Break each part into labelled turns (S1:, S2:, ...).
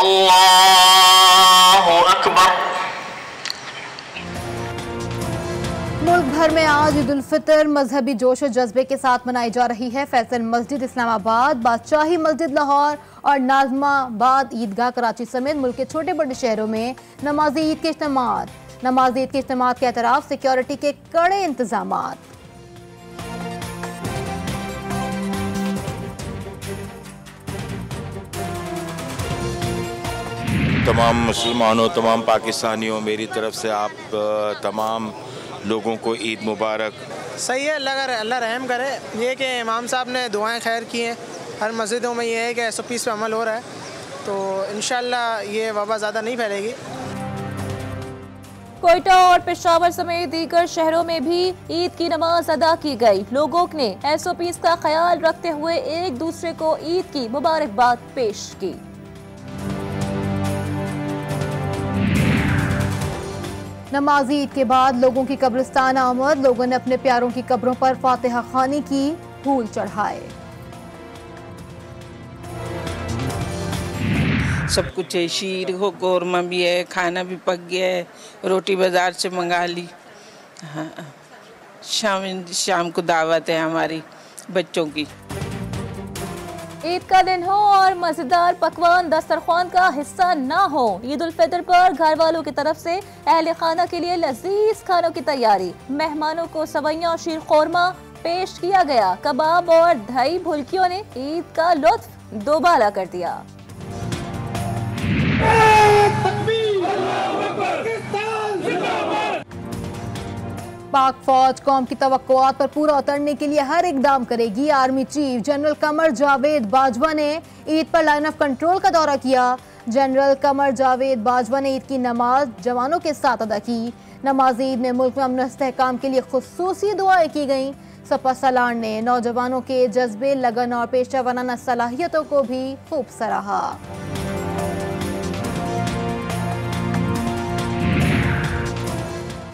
S1: अल्लाहु अकबर।
S2: मुल्क भर में आज ईद उल फितर मजहबी जोश और जज्बे के साथ मनाई जा रही है। फैसल मस्जिद इस्लामाबाद, बादशाही मस्जिद लाहौर और नाजमाबाद ईदगाह कराची समेत मुल्क के छोटे बड़े शहरों में नमाज ईद के इज्तिमात के एतराफ सिक्योरिटी के कड़े इंतजाम।
S3: तमाम मुसलमानों, तमाम पाकिस्तानियों, मेरी तरफ से आप तमाम लोगों को ईद मुबारक।
S4: सही है, अल्लाह रहम करे। ये कि इमाम साहब ने दुआएं खैर की हैं, हर मस्जिदों में ये है कि SOPs पे अमल हो रहा है, तो इंशाल्लाह ये वबा ज़्यादा नहीं फैलेगी।
S5: कोयटा और पेशावर समेत दीगर शहरों में भी ईद की नमाज अदा की गई। लोगों ने SOPs का ख्याल रखते हुए एक दूसरे को ईद की मुबारकबाद पेश की।
S2: नमाज ईद के बाद लोगों की कब्रिस्तान आमद, लोगों ने अपने प्यारों की कब्रों पर फातिहा खानी की, फूल चढ़ाए।
S6: सब कुछ है, शीर हो, कौरमा भी है, खाना भी पक गया है, रोटी बाजार से मंगा ली। हाँ, शाम को दावत है हमारी बच्चों की।
S5: ईद का दिन हो और मजेदार पकवान दस्तरखान का हिस्सा ना हो। ईद उल फितर पर घर वालों की तरफ से अहले खाना के लिए लजीज खानों की तैयारी। मेहमानों को सवैया और शीर खोरमा पेश किया गया। कबाब और दही भुलकियों ने ईद का लुत्फ दोबाला कर दिया।
S2: पाक फौज कौम की तवक्कुआत पर पूरा उतरने के लिए हर इकदाम करेगी। Army chief general Qamar Javed Bajwa ने ईद पर लाइन ऑफ कंट्रोल का दौरा किया। जनरल कमर जावेद बाजवा ने ईद की नमाज जवानों के साथ अदा की। नमाज ईद में मुल्क में अमन इस्तेहकाम के लिए खुसूसी दुआएं की गईं। सपा सलार ने नौजवानों के जज्बे, लगन और पेशा वराना सलाहियतों को भी खूब सराहा।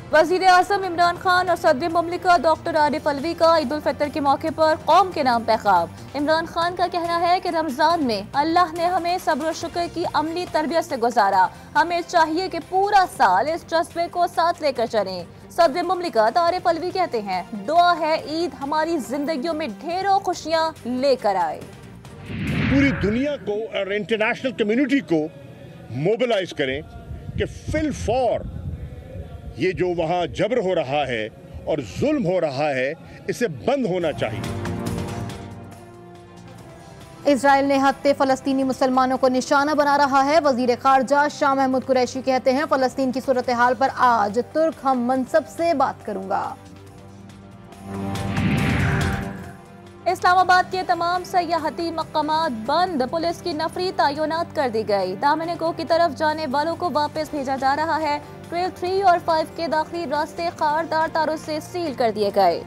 S5: वज़ीर आज़म इमरान खान और सदर मुमलिकत डॉक्टर आरिफ अलवी का ईद उल फितर के मौके पर कौम के नाम पैगाम। इमरान खान का कहना है कि रमजान में अल्लाह ने हमें सब्र और शुक्र की अमली तरबियत से गुजारा। हमें चाहिए कि पूरा साल इस जज्बे को साथ लेकर चलें। सदर मुमलिकत आरिफ अलवी कहते हैं, दुआ है ईद हमारी जिंदगियों में ढेरों खुशियाँ लेकर आए।
S7: पूरी दुनिया को और इंटरनेशनल कम्युनिटी को मोबिलाइज करें कि फिल फॉर ये जो वहाँ जबर हो रहा है और जुल्म हो रहा है, इसे बंद होना चाहिए।
S2: इजराइल ने हत्ते फलस्तीनी मुसलमानों को निशाना बना रहा है। वजीर खारजा शाह महमूद कुरैशी कहते हैं, फलस्तीन की सूरत हाल पर आज तुर्क हम मनसब से बात करूंगा।
S5: इस्लामाबाद के तमाम सयाहती मकामात बंद, पुलिस की नफरी तैनात कर दी गई। दामने को की तरफ जाने वालों को वापस भेजा जा रहा है। ट्रेल 3 और 5 के दाखिली रास्ते खारदार तारों से सील कर दिए गए।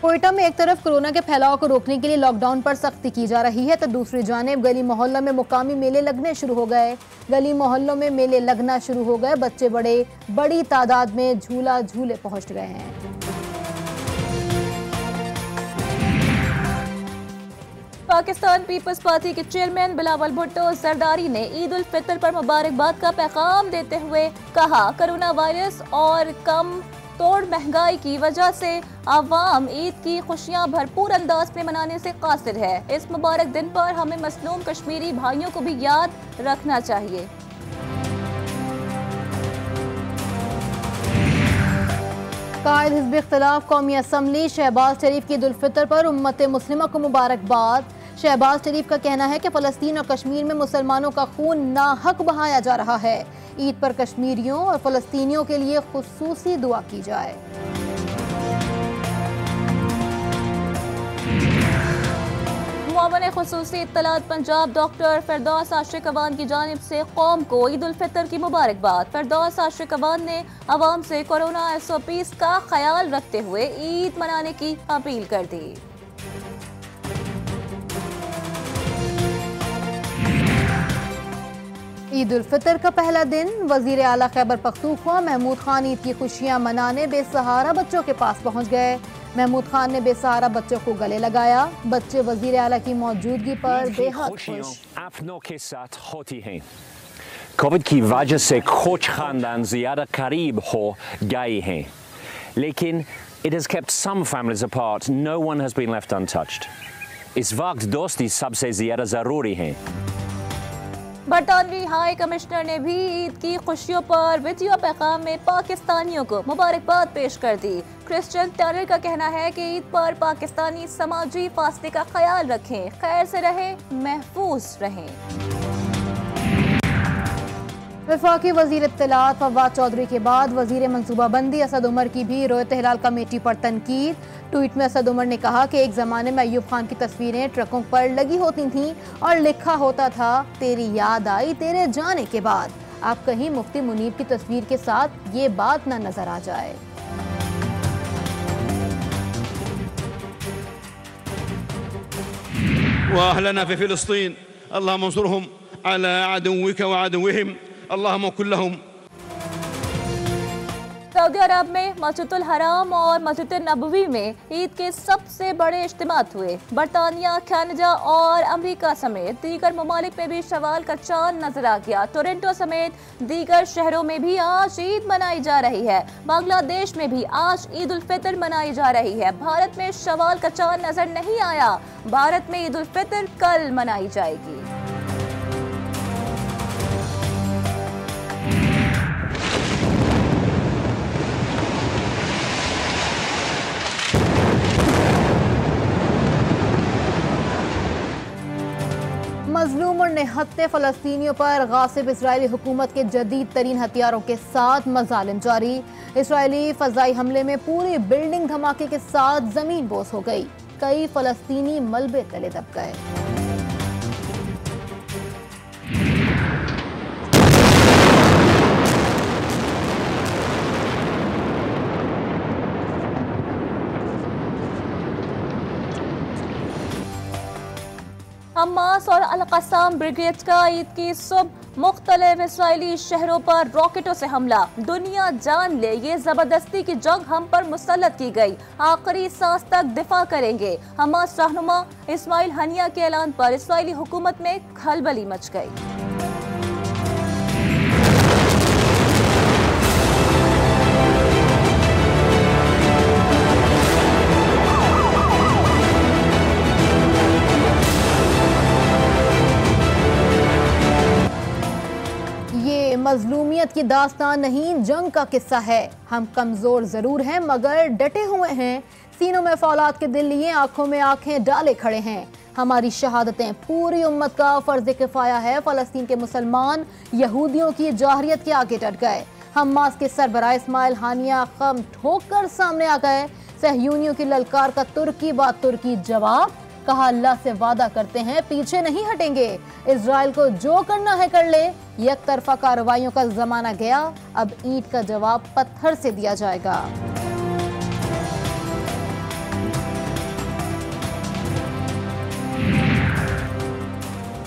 S2: कोयटा में एक तरफ कोरोना के फैलाव को रोकने के लिए लॉकडाउन पर सख्ती की जा रही है, तो दूसरी जानिब गली मोहल्लों में मुकामी मेले लगने शुरू हो गए। गली मोहल्लों में मेले लगना शुरू हो गए। बच्चे बड़ी तादाद में झूले पहुंच गए हैं।
S5: पाकिस्तान पीपल्स पार्टी के चेयरमैन बिलावल भुट्टो जरदारी ने ईद उल फितर पर मुबारकबाद का पैगाम देते हुए कहा, कोरोना वायरस और कम तोड़ महंगाई की वजह से आवाम ईद की खुशियां भरपूर अंदाज में मनाने से कासिर है। इस मुबारक दिन पर हमें मसलूम कश्मीरी भाइयों को भी याद रखना चाहिए।
S2: कायद हिज़्ब इख्तिलाफ कौमी असम्बली शहबाज शरीफ की ईद उल फितर पर उम्मत मुस्लिमा को मुबारकबाद। शहबाज शरीफ का कहना है कि फ़लस्तीन और कश्मीर में मुसलमानों का खून नाहक बहाया जा रहा है। ईद पर कश्मीरियों और फ़लस्तीनियों के लिए खुसूसी दुआ की जाए।
S5: मुआवन खुसूसी इत्तलात पंजाब डॉक्टर फिरदौस आशिक अवान की जानिब से कौम को ईद उल फितर की मुबारकबाद। फिरदौस आशिक अवान ने अवाम से कोरोना SOPs का ख्याल रखते हुए ईद मनाने की अपील कर दी।
S2: ईद उल फितर का पहला दिन, वजीर आला खैबर पख्तूनख्वा महमूद खान ईद की खुशियां मनाने बेसहारा बच्चों के पास पहुंच गए। महमूद खान ने बेसहारा बच्चों को गले लगाया। बच्चे वजीर आला की मौजूदगी पर बेहद खुश।
S8: अपनों के साथ होती हैं। कोविड की वजह से कुछ खानदान ज़्यादा करीब हो गए हैं, लेकिन it has kept some families apart. No one has been left untouched. इस वक्त दोस्ती सबसे ज़्यादा ज़रूरी है।
S5: बरतानवी हाई कमिश्नर ने भी ईद की खुशियों पर वीडियो पैगाम में पाकिस्तानियों को मुबारकबाद पेश कर दी। क्रिश्चियन टर्नर का कहना है कि ईद पर पाकिस्तानी समाजी फासले का ख्याल रखें, खैर से रहें, महफूज रहें।
S2: वफाकी वजीर इत्तलात फवाद चौधरी के बाद वजीर मनसूबाबंदी असद उमर की भी रोयत हिलाल कमेटी पर तनकीद। ट्वीट में असद उमर ने कहा कि एक ज़माने में अयूब खान की तस्वीरें ट्रकों पर लगी होती थीं और लिखा होता था तेरी याद आई तेरे जाने के बाद। अब कहीं मुफ्ती मुनीब की तस्वीर के साथ ये बात न नजर आ जाए।
S9: वअहलना फी फिलिस्तीन अल्लाहुम्मा अंसुरहुम अला अदुव्विका व अदुव्विहिम अल्लाहुम्मा कुल लहुम।
S5: सऊदी अरब में मस्जिदुल हराम और मस्जिद नबवी में ईद के सबसे बड़े इज्तिमात हुए। बरतानिया, कनाडा और अमेरिका समेत दीगर ममालिक में भी शवाल का चांद नजर आ गया। टोरंटो समेत दीगर शहरों में भी आज ईद मनाई जा रही है। बांग्लादेश में भी आज ईद उल फितर मनाई जा रही है। भारत में शवाल का चांद नजर नहीं आया। भारत में ईद उल फितर कल मनाई जाएगी।
S2: मजलूम और निहत्ते फ़लस्तीनियों पर गासिब इसराइली हुकूमत के जदीद तरीन हथियारों के साथ मज़ालिम जारी। इसराइली फ़ज़ाई हमले में पूरी बिल्डिंग धमाके के साथ ज़मीन बोस हो गई। कई फ़लस्तीनी मलबे तले दब गए।
S5: हमास और अल-क़स्साम ब्रिगेड का ईद की सुबह मुख्तलिफ इसराइली शहरों पर रॉकेटों से हमला। दुनिया जान ले, ये जबरदस्ती की जंग हम पर मुसल्लत की गई, आखिरी सांस तक दिफा करेंगे। हमास रहनुमा इस्माइल हनिया के ऐलान पर इसराइली हुकूमत में खलबली मच गई।
S2: मजलूमियत की दास्तान नहीं, जंग का किस्सा है। हम कमजोर जरूर हैं मगर डटे हुए हैं। सीनों में फौलाद के दिल लिए आंखों में आंखें डाले खड़े हैं। हमारी शहादतें पूरी उम्मत का फर्ज किफाया है। फलस्तीन के मुसलमान यहूदियों की जाहरियत के आगे डट गए। हमास के सरबराह इस्माइल हानिया खम ठोक कर सामने आ गए। सहयूनियों की ललकार का तुर्की बात तुर्की जवाब। कहा अल्लाह से वादा करते हैं पीछे नहीं हटेंगे। इजराइल को जो करना है कर ले। एक तरफा कार्रवाइयों का जमाना गया, अब ईंट का जवाब पत्थर से दिया जाएगा।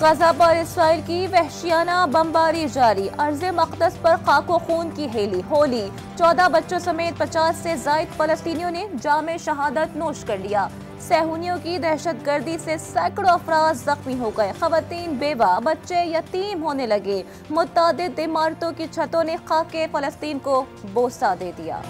S5: गजा पर इसराइल की वहशियाना बमबारी जारी। अर्ज़े मक़दस पर खाको खून की होली। 14 बच्चों समेत 50 से ज़ायद फ़लस्तीनियों ने जामे शहादत नोश कर लिया। सहूनियों की दहशतगर्दी से सैकड़ों अफराद जख्मी हो गए। ख़वातीन बेवा, बच्चे यतीम होने लगे। मुतादिद इमारतों की छतों ने खाके फ़लस्तीन को बोसा दे दिया।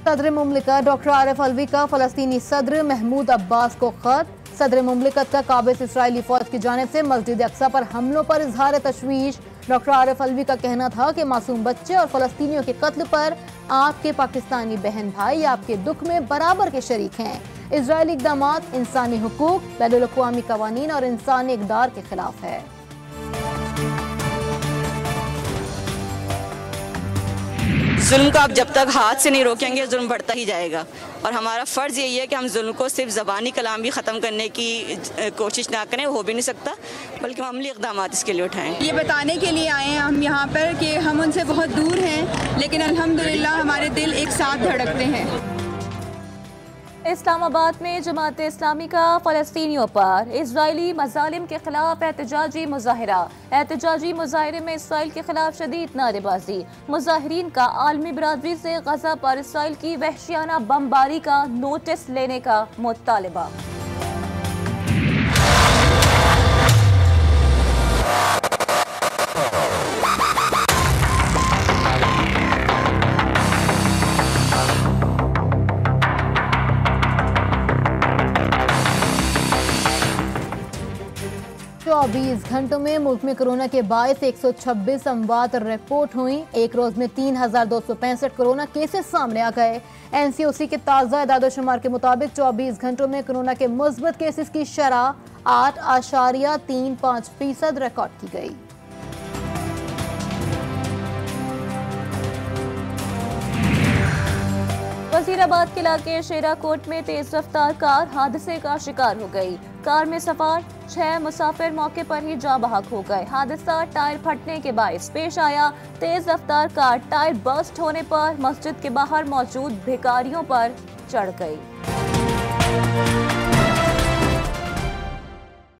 S2: सदर मुमलिकत डॉक्टर आरिफ अलवी का फ़लस्तीनी सदर महमूद अब्बास को खत। सदर मुमलिकत का काबिज़ इसराइली फ़ौज की जानिब से मस्जिद अक्सा पर हमलों पर इजहार तशवीश। डॉक्टर आरिफ अलवी का कहना था कि मासूम बच्चे और फ़लस्तीनियों के कत्ल पर आपके पाकिस्तानी बहन भाई आपके दुख में बराबर के शरीक हैं। इजरायली इक़दामात इंसानी हुकूक, बैनुल अक़वामी क़वानीन और इंसानी इक़दार के खिलाफ है।
S10: जुल्म को आप जब तक हाथ से नहीं रोकेंगे जुल्म बढ़ता ही जाएगा। और हमारा फ़र्ज़ यही है कि हम जुल्म को सिर्फ ज़बानी कलाम भी ख़त्म करने की कोशिश ना करें, हो भी नहीं सकता, बल्कि हम अमली इक़दामात इसके लिए उठाएं।
S11: ये बताने के लिए आए हैं हम यहाँ पर कि हम उनसे बहुत दूर हैं, लेकिन अल्हम्दुलिल्लाह हमारे दिल एक साथ धड़कते हैं।
S5: इस्लामाबाद में जमात इस्लामी का फ़लस्तीनियों पर इजरायली मज़ालिम के खिलाफ एहतजाजी मुजाहरा। एहतजाजी मुजाहरे में इसराइल के खिलाफ शदीद नारेबाजी। मुजाहिरीन का आलमी बरादरी से गजा पर इसराइल की वहशियाना बमबारी का नोटिस लेने का मुतालबा।
S2: चौबीस घंटों में मुल्क में कोरोना के बायस 126 अमवात रिपोर्ट हुई। एक रोज में 3265 कोरोना केसेस सामने आ गए। एनसीओसी के ताज़ा इदाद-ओ-शुमार के मुताबिक 24 घंटों में कोरोना के मुस्बत केसेस की शरह 8.35% रिकॉर्ड की गई।
S5: वजीराबाद के इलाके शेराकोट में तेज रफ्तार कार हादसे का शिकार हो गई। कार में सवार 6 मुसाफिर मौके पर ही जाँ बहक हो गए। हादसा टायर फटने के बायस पेश आया। तेज रफ्तार कार टायर बर्स्ट होने पर मस्जिद के बाहर मौजूद भिखारियों पर चढ़ गई।